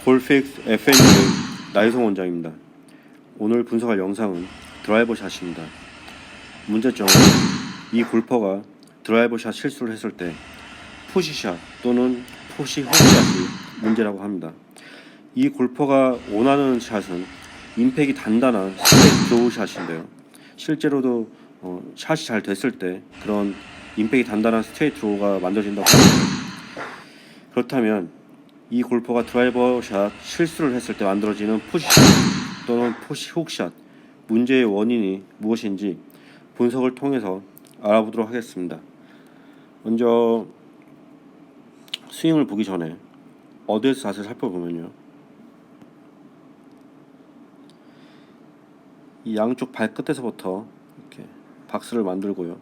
골픽스 FNU의 나희성 원장입니다. 오늘 분석할 영상은 드라이버 샷입니다. 문제점은 이 골퍼가 드라이버 샷 실수를 했을 때 푸시샷 또는 푸시 훅샷이 문제라고 합니다. 이 골퍼가 원하는 샷은 임팩이 단단한 스트레이트 드로우 샷인데요. 실제로도 샷이 잘 됐을 때 그런 임팩이 단단한 스트레이트 드로우가 만들어진다고 합니다. 그렇다면 이 골퍼가 드라이버 샷 실수를 했을 때 만들어지는 푸시샷 또는 푸시 훅샷 문제의 원인이 무엇인지 분석을 통해서 알아보도록 하겠습니다. 먼저 스윙을 보기 전에 어드레스 샷을 살펴보면요, 이 양쪽 발끝에서부터 이렇게 박스를 만들고요,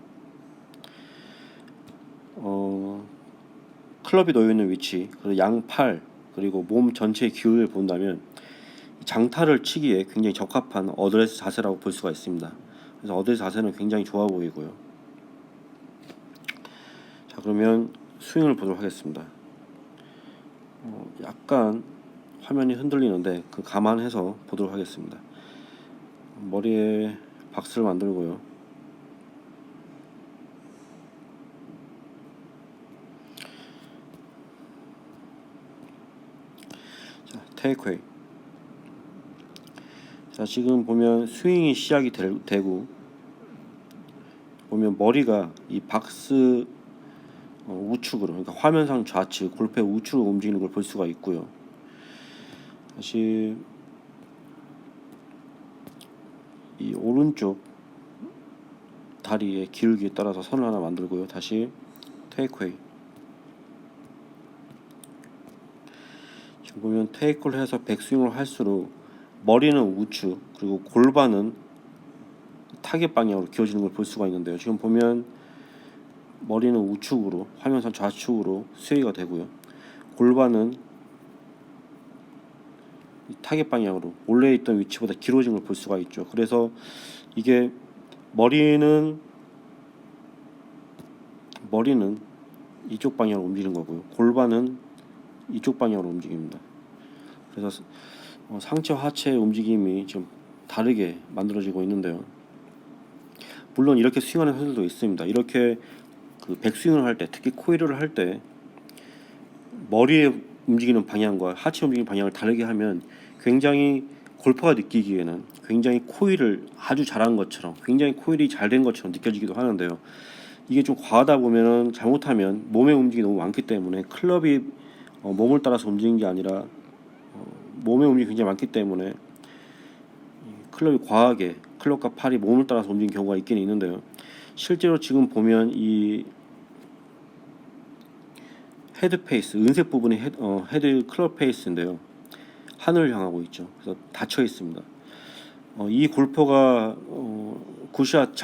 클럽이 놓여 있는 위치, 그리고 양팔, 그리고 몸 전체의 기울기를 본다면 장타를 치기에 굉장히 적합한 어드레스 자세라고 볼 수가 있습니다. 그래서 어드레스 자세는 굉장히 좋아 보이고요. 자, 그러면 스윙을 보도록 하겠습니다. 약간 화면이 흔들리는데 그 감안해서 보도록 하겠습니다. 머리에 박스를 만들고요. 자, 테이크웨이. 자, 지금 보면 스윙이 시작이 되고 보면 머리가 이 박스 우측으로, 그러니까 화면상 좌측 골프의 우측으로 움직이는 걸 볼 수가 있고요. 다시 이 오른쪽 다리의 기울기에 따라서 선을 하나 만들고요. 다시 테이크웨이. 지금 보면 테이크를 해서 백스윙을 할수록 머리는 우측, 그리고 골반은 타겟 방향으로 기어지는 걸 볼 수가 있는데요. 지금 보면 머리는 우측으로, 화면상 좌측으로 스웨이가 되고요. 골반은 타겟 방향으로 원래 있던 위치보다 길어진 걸 볼 수가 있죠. 그래서 이게 머리는 이쪽 방향으로 움직이는 거고요. 골반은 이쪽 방향으로 움직입니다. 그래서 상체 하체의 움직임이 좀 다르게 만들어지고 있는데요. 물론 이렇게 스윙하는 선수들도 있습니다. 이렇게 그 백스윙을 할 때, 특히 코일을 할 때 머리에 움직이는 방향과 하체 움직이는 방향을 다르게 하면 굉장히 골퍼가 느끼기에는 굉장히 코일을 아주 잘한 것처럼, 굉장히 코일이 잘 된 것처럼 느껴지기도 하는데요. 이게 좀 과하다 보면은, 잘못하면 몸의 움직임이 너무 많기 때문에 클럽이 몸을 따라서 움직이는 게 아니라 몸의 움직임이 굉장히 많기 때문에 클럽이 과하게, 클럽과 팔이 몸을 따라서 움직이는 경우가 있긴 있는데요. 실제로 지금 보면 이 헤드 페이스, 은색 부분이 헤드 클럽 페이스인데요. 하늘을 향하고 있죠. 그래서 닫혀 있습니다. 이 골퍼가 굿샷,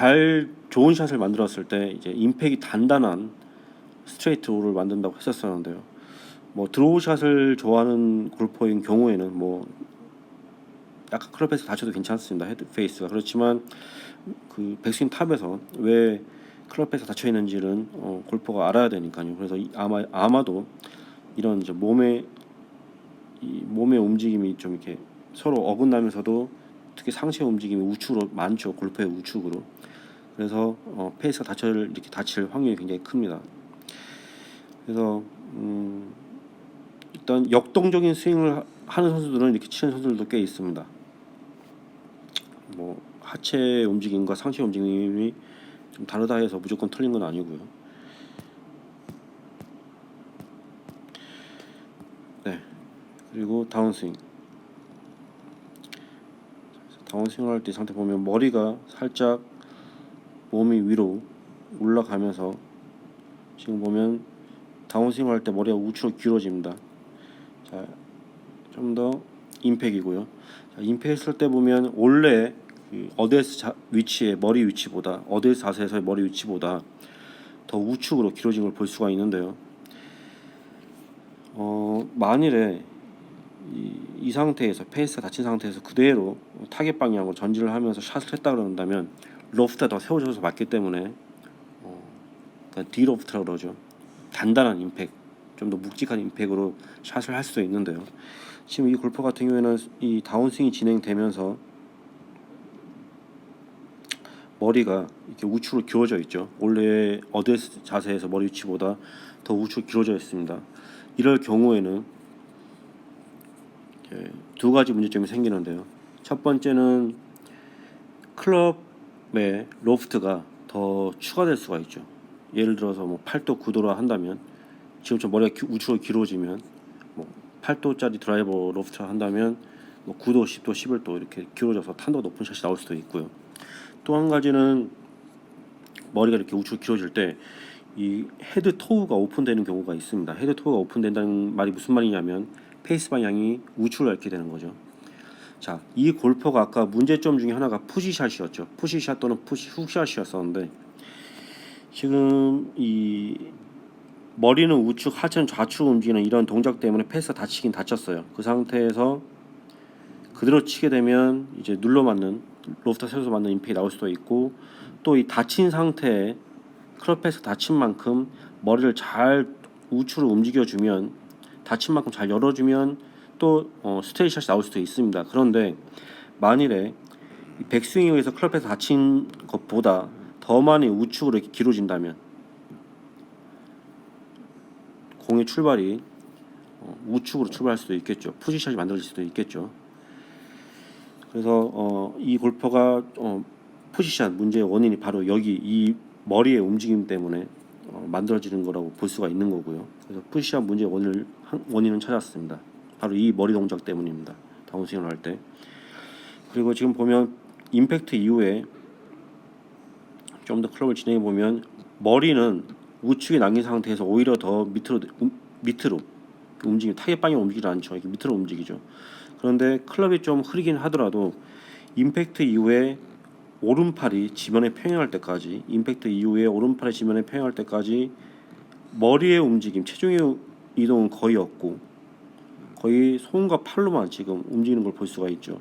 좋은 샷을 만들었을 때 이제 임팩이 단단한 스트레이트 롤을 만든다고 했었었는데요. 드로우 샷을 좋아하는 골퍼인 경우에는 약간 클럽 페이스 닫혀도 괜찮습니다. 헤드 페이스가. 그렇지만 그 백스윙 탑에서 왜 클럽 페이스가 닫혀 있는지는 골퍼가 알아야 되니까요. 그래서 아마도 이런 이제 몸의 움직임이 좀 이렇게 서로 어긋나면서도, 특히 상체 움직임이 우측으로 많죠. 골프의 우측으로. 그래서 페이스가 이렇게 닫힐 확률이 굉장히 큽니다. 그래서 일단 역동적인 스윙을 하는 선수들은 이렇게 치는 선수들도 꽤 있습니다. 하체 움직임과 상체 움직임이 좀 다르다 해서 무조건 틀린 건 아니고요. 네. 그리고 다운스윙. 다운스윙을 할 때 상태 보면 머리가 살짝 몸이 위로 올라가면서, 지금 보면 다운스윙을 할 때 머리가 우측으로 길어집니다. 자, 좀 더 임팩이고요. 자, 임팩 했을 때 보면 원래 어드레스 위치의 머리 위치보다, 어드레스 자세에서의 머리 위치보다 더 우측으로 길어진 걸 볼 수가 있는데요. 만일에 이 상태에서, 페이스가 닫힌 상태에서 그대로 타겟 방향으로 전진을 하면서 샷을 했다 그런다면 로프트가 더 세워져서 맞기 때문에 그러니까 디로프트라고 그러죠. 단단한 임팩, 좀 더 묵직한 임팩으로 샷을 할 수도 있는데요. 지금 이 골퍼 같은 경우에는 이 다운스윙이 진행되면서 머리가 이렇게 우측으로 기울어져 있죠. 원래 어드레스 자세에서 머리 위치보다 더 우측으로 기울어져 있습니다. 이럴 경우에는 두 가지 문제점이 생기는데요. 첫 번째는 클럽의 로프트가 더 추가될 수가 있죠. 예를 들어서 뭐 8도, 9도로 한다면 지금처럼 머리가 우측으로 길어지면 뭐 8도짜리 드라이버 로프트를 한다면 뭐 9도, 10도, 11도 이렇게 길어져서 탄도가 높은 샷이 나올 수도 있고요. 또 한 가지는 머리가 이렇게 우측으로 길어질 때 이 헤드 토우가 오픈되는 경우가 있습니다. 헤드 토우가 오픈된다는 말이 무슨 말이냐면 페이스 방향이 우측으로 이렇게 되는 거죠. 자, 이 골퍼가 아까 문제점 중에 하나가 푸시샷이었죠. 푸시샷 또는 푸시 훅샷이었었는데 지금 이 머리는 우측, 하체는 좌측 움직이는 이런 동작 때문에 페이스가 다치긴 다쳤어요. 그 상태에서 그대로 치게 되면 이제 눌러 맞는 로프트 세워서 맞는 임팩이 나올 수도 있고 또 이 다친 상태에 클럽 페이스 다친 만큼 머리를 잘 우측으로 움직여주면 다친 만큼 잘 열어주면 또 스트레이트 샷이 나올 수도 있습니다. 그런데 만일에 백스윙에 의해서 클럽 페이스 다친 것보다 더 많이 우측으로 이렇게 길어진다면 공의 출발이 우측으로 출발할 수도 있겠죠. 푸시샷이 만들어질 수도 있겠죠. 그래서 이 골퍼가 푸시샷 문제의 원인이 바로 여기 이 머리의 움직임 때문에 만들어지는 거라고 볼 수가 있는 거고요. 그래서 푸시샷 문제의 원인은 찾았습니다. 바로 이 머리 동작 때문입니다. 다운스윙을 할 때. 그리고 지금 보면 임팩트 이후에 좀 더 클럽을 진행해 보면 머리는 우측에 남긴 상태에서 오히려 더 밑으로 움직이 타겟 방향 움직이지 않죠. 이렇게 밑으로 움직이죠. 그런데 클럽이 좀 흐리긴 하더라도 임팩트 이후에 오른팔이 지면에 평행할 때까지 임팩트 이후에 오른팔이 지면에 평행할 때까지 머리의 움직임, 체중의 이동은 거의 없고 거의 손과 팔로만 지금 움직이는 걸 볼 수가 있죠.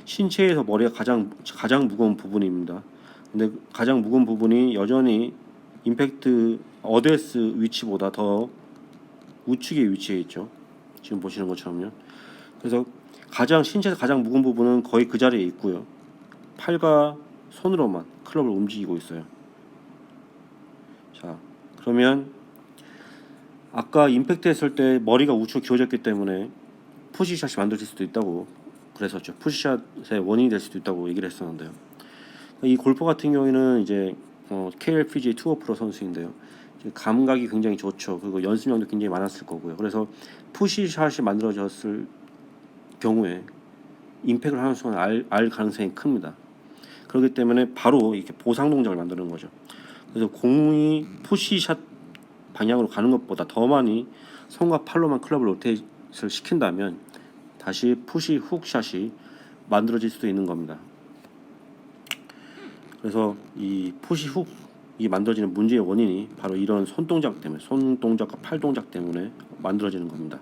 신체에서 머리가 가장 무거운 부분입니다. 근데 가장 무거운 부분이 여전히 임팩트 어드레스 위치보다 더 우측에 위치해 있죠. 지금 보시는 것처럼요. 그래서 신체에서 가장 무거운 부분은 거의 그 자리에 있고요. 팔과 손으로만 클럽을 움직이고 있어요. 자, 그러면 아까 임팩트 했을 때 머리가 우측으로 기울어졌기 때문에 푸시샷이 만들어질 수도 있다고 그랬었죠. 푸시샷의 원인이 될 수도 있다고 얘기를 했었는데요. 이 골퍼 같은 경우에는 이제 KLPGA 투어 프로 선수인데요. 감각이 굉장히 좋죠. 그리고 연습량도 굉장히 많았을 거고요. 그래서 푸시샷이 만들어졌을 경우에 임팩을 하는 순간 알 가능성이 큽니다. 그렇기 때문에 바로 이렇게 보상 동작을 만드는 거죠. 그래서 공이 푸시샷 방향으로 가는 것보다 더 많이 손과 팔로만 클럽을 로테이트를 시킨다면 다시 푸시 훅샷이 만들어질 수도 있는 겁니다. 그래서 이 푸시 훅이 만들어지는 문제의 원인이 바로 이런 손동작 때문에 손동작과 팔동작 때문에 만들어지는 겁니다.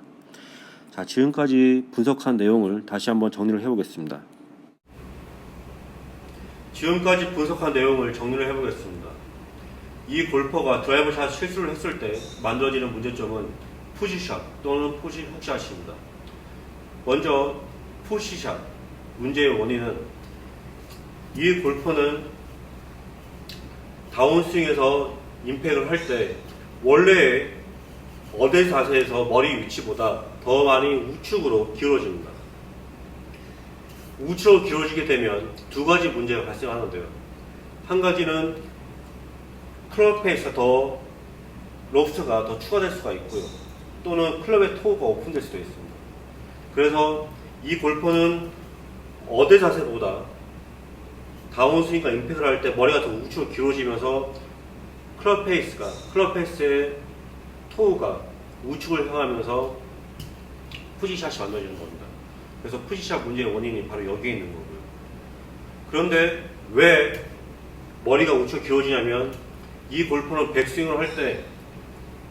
자, 지금까지 분석한 내용을 다시 한번 정리를 해보겠습니다. 지금까지 분석한 내용을 정리를 해보겠습니다. 이 골퍼가 드라이버 샷 실수를 했을 때 만들어지는 문제점은 푸시샷 또는 푸시 훅샷입니다. 먼저 푸시샷 문제의 원인은 이 골퍼는 다운스윙에서 임팩을 할 때 원래의 어드레스 자세에서 머리 위치보다 더 많이 우측으로 기울어집니다. 우측으로 기울어지게 되면 두 가지 문제가 발생하는데요. 한 가지는 클럽 페이스가 로프트가 더 추가될 수가 있고요. 또는 클럽의 토우가 오픈될 수도 있습니다. 그래서 이 골퍼는 어드레스 자세보다 다운스윙과 임팩을 할 때 머리가 더 우측으로 기울어지면서 클럽 페이스의 토우가 우측을 향하면서 푸시샷이 만들어지는 겁니다. 그래서 푸시샷 문제의 원인이 바로 여기에 있는 거고요. 그런데 왜 머리가 우측으로 기울어지냐면 이 골퍼는 백스윙을 할 때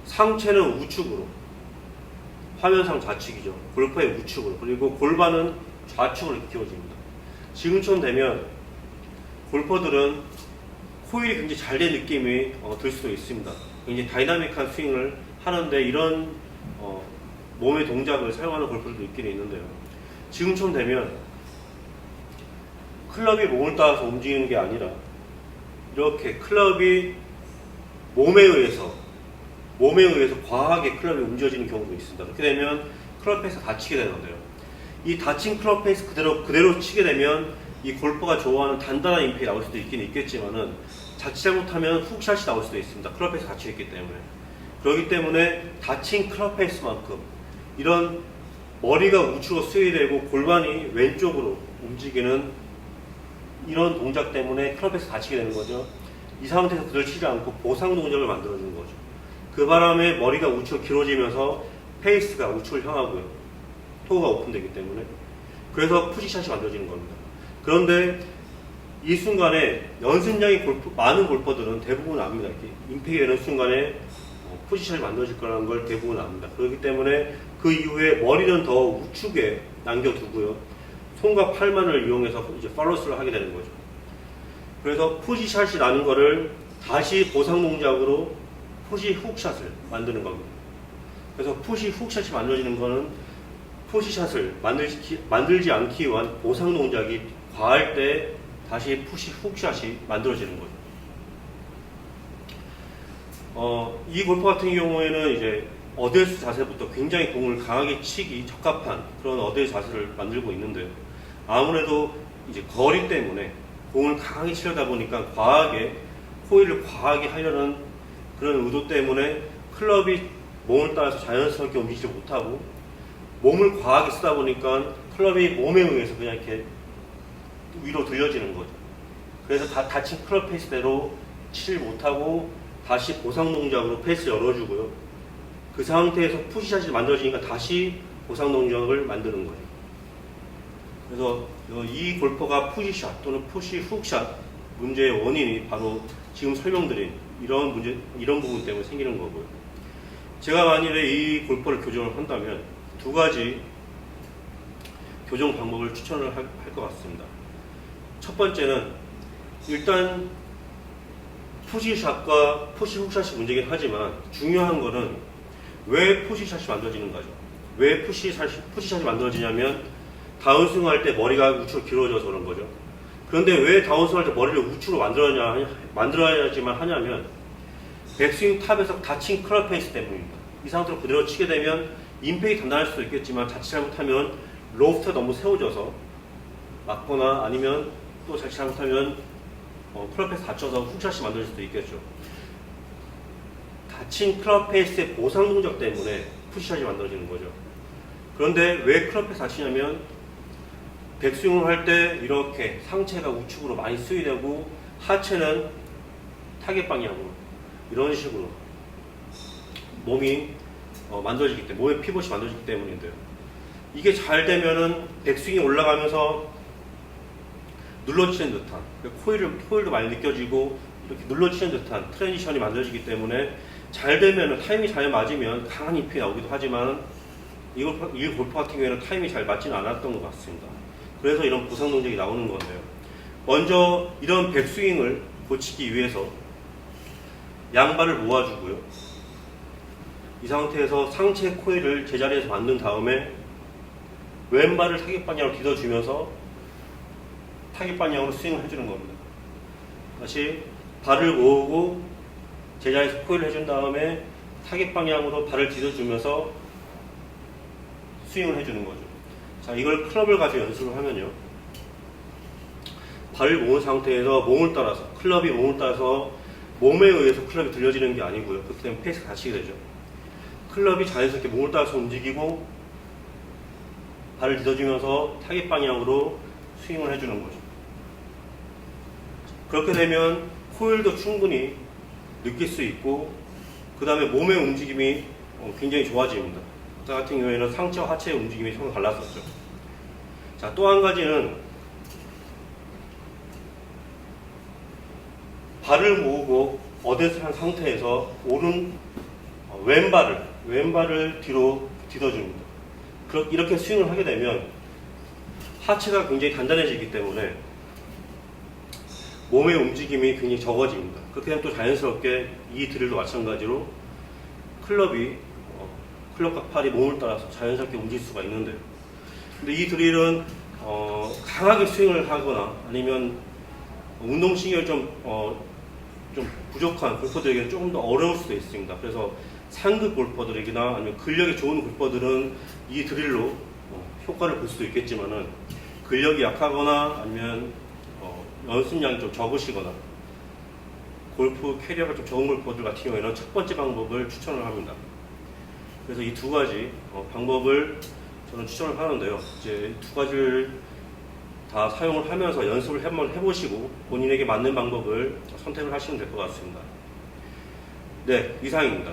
상체는 우측으로, 화면상 좌측이죠. 골퍼의 우측으로, 그리고 골반은 좌측으로 이렇게 기울어집니다. 지금처럼 되면 골퍼들은 코일이 굉장히 잘 된 느낌이 들 수도 있습니다. 굉장히 다이나믹한 스윙을 하는데 이런 몸의 동작을 사용하는 골퍼들도 있긴 있는데요. 지금처럼 되면 클럽이 몸을 따라서 움직이는 게 아니라 이렇게 클럽이 몸에 의해서 과하게 클럽이 움직여지는 경우도 있습니다. 그렇게 되면 클럽 페이스가 다치게 되는데요. 이 다친 클럽 페이스 그대로 치게 되면 이 골퍼가 좋아하는 단단한 임팩이 나올 수도 있긴 있겠지만은 자칫 잘못하면 훅샷이 나올 수도 있습니다. 클럽 페이스 다치겠기 때문에. 그렇기 때문에 다친 클럽 페이스만큼 이런 머리가 우측으로 스윙되고 골반이 왼쪽으로 움직이는 이런 동작 때문에 클럽 페이스 다치게 되는 거죠. 이 상태에서 그대로 치지 않고 보상 동작을 만들어주는 거죠. 그 바람에 머리가 우측으로 길어지면서 페이스가 우측을 향하고요. 토우가 오픈되기 때문에. 그래서 푸시샷이 만들어지는 겁니다. 그런데 이 순간에 연습량이 많은 골퍼들은 대부분 압니다. 이렇게 임팩이 되는 순간에 포지션이 만들어질 거라는 걸 대부분 압니다. 그렇기 때문에 그 이후에 머리는 더 우측에 남겨두고요. 손과 팔만을 이용해서 이제 팔로스를 하게 되는 거죠. 그래서 푸시샷이 나는 거를 다시 보상 동작으로 푸시 훅샷을 만드는 겁니다. 그래서 푸시 훅샷이 만들어지는 거는 푸시샷을 만들지 않기 위한 보상 동작이 과할 때 다시 푸시 훅샷이 만들어지는 거죠. 이 골프 같은 경우에는 이제 어드레스 자세부터 굉장히 공을 강하게 치기 적합한 그런 어드레스 자세를 만들고 있는데요. 아무래도 이제 거리 때문에 공을 강하게 치려다 보니까 코일을 과하게 하려는 그런 의도 때문에 클럽이 몸을 따라서 자연스럽게 움직이지 못하고 몸을 과하게 쓰다 보니까 클럽이 몸에 의해서 그냥 이렇게 위로 들려지는 거죠. 그래서 다친 클럽 페이스대로 치지 못하고 다시 보상 동작으로 페이스 열어주고요. 그 상태에서 푸시샷이 만들어지니까 다시 보상 동작을 만드는 거예요. 그래서 이 골퍼가 푸시샷 또는 푸시 훅샷 문제의 원인이 바로 지금 설명드린 이런 부분 때문에 생기는 거고요. 제가 만일에 이 골퍼를 교정을 한다면 두 가지 교정 방법을 추천을 할 것 같습니다. 첫 번째는 일단 푸시샷과 푸시 훅샷이 문제긴 하지만 중요한 거는 왜 푸시샷이 만들어지는가죠. 왜 푸시샷이 만들어지냐면 다운스윙 할 때 머리가 우측으로 길어져서 그런 거죠. 그런데 왜 다운스윙 할 때 머리를 우측으로 만들어야지만 하냐면 백스윙 탑에서 다친 클럽 페이스 때문입니다. 이 상태로 그대로 치게 되면 임팩이 단단할 수도 있겠지만 자칫 잘못하면 로프트가 너무 세워져서 맞거나 아니면 또 자칫 잘못하면 클럽 페이스 다쳐서 훅샷이 만들어질 수도 있겠죠. 다친 클럽 페이스의 보상 동작 때문에 푸시샷이 만들어지는 거죠. 그런데 왜 클럽 페이스 다치냐면 백스윙을 할 때 이렇게 상체가 우측으로 많이 스윙되고 하체는 타겟 방향으로 이런 식으로 몸이 만들어지기 때문에 몸의 피벗이 만들어지기 때문인데요. 이게 잘 되면은 백스윙이 올라가면서 눌러치는 듯한 코일도 많이 느껴지고 이렇게 눌러치는 듯한 트랜지션이 만들어지기 때문에 잘 되면은 타이밍이 잘 맞으면 강한 임팩이 나오기도 하지만 이 골프 같은 경우에는 타이밍이 잘 맞지는 않았던 것 같습니다. 그래서 이런 부상 동작이 나오는 건데요. 먼저 이런 백스윙을 고치기 위해서 양발을 모아주고요. 이 상태에서 상체 코일을 제자리에서 만든 다음에 왼발을 타겟 방향으로 디뎌주면서 타겟 방향으로 스윙을 해주는 겁니다. 다시 발을 모으고 제자리에서 코일을 해준 다음에 타겟 방향으로 발을 디뎌주면서 스윙을 해주는 거죠. 자, 이걸 클럽을 가지고 연습을 하면요. 발을 모은 상태에서 클럽이 몸을 따라서 몸에 의해서 클럽이 들려지는 게 아니고요. 그렇기 때문에 페이스가 다치게 되죠. 클럽이 자연스럽게 몸을 따라서 움직이고 발을 디뎌주면서 타겟 방향으로 스윙을 해주는 거죠. 그렇게 되면 코일도 충분히 느낄 수 있고 그 다음에 몸의 움직임이 굉장히 좋아집니다. 저 같은 경우에는 상체와 하체의 움직임이 조금 달랐었죠. 자, 또 한 가지는 발을 모으고 어드레스를 한 상태에서 왼발을 뒤로 디뎌줍니다. 이렇게 스윙을 하게 되면 하체가 굉장히 단단해지기 때문에 몸의 움직임이 굉장히 적어집니다. 그렇게 되면 또 자연스럽게 이 드릴도 마찬가지로 클럽이 클럽과 팔이 몸을 따라서 자연스럽게 움직일 수가 있는데요. 근데 이 드릴은 강하게 스윙을 하거나 아니면 운동신경이 좀 부족한 골퍼들에게는 조금 더 어려울 수도 있습니다. 그래서 상급 골퍼들에게나 아니면 근력이 좋은 골퍼들은 이 드릴로 효과를 볼 수도 있겠지만은 근력이 약하거나 아니면 연습량이 좀 적으시거나 골프 캐리어가 좀 적은 골퍼들 같은 경우에는 첫 번째 방법을 추천을 합니다. 그래서 이 두 가지 방법을 저는 추천을 하는데요. 이제 두 가지를 다 사용을 하면서 연습을 한번 해보시고 본인에게 맞는 방법을 선택을 하시면 될 것 같습니다. 네, 이상입니다.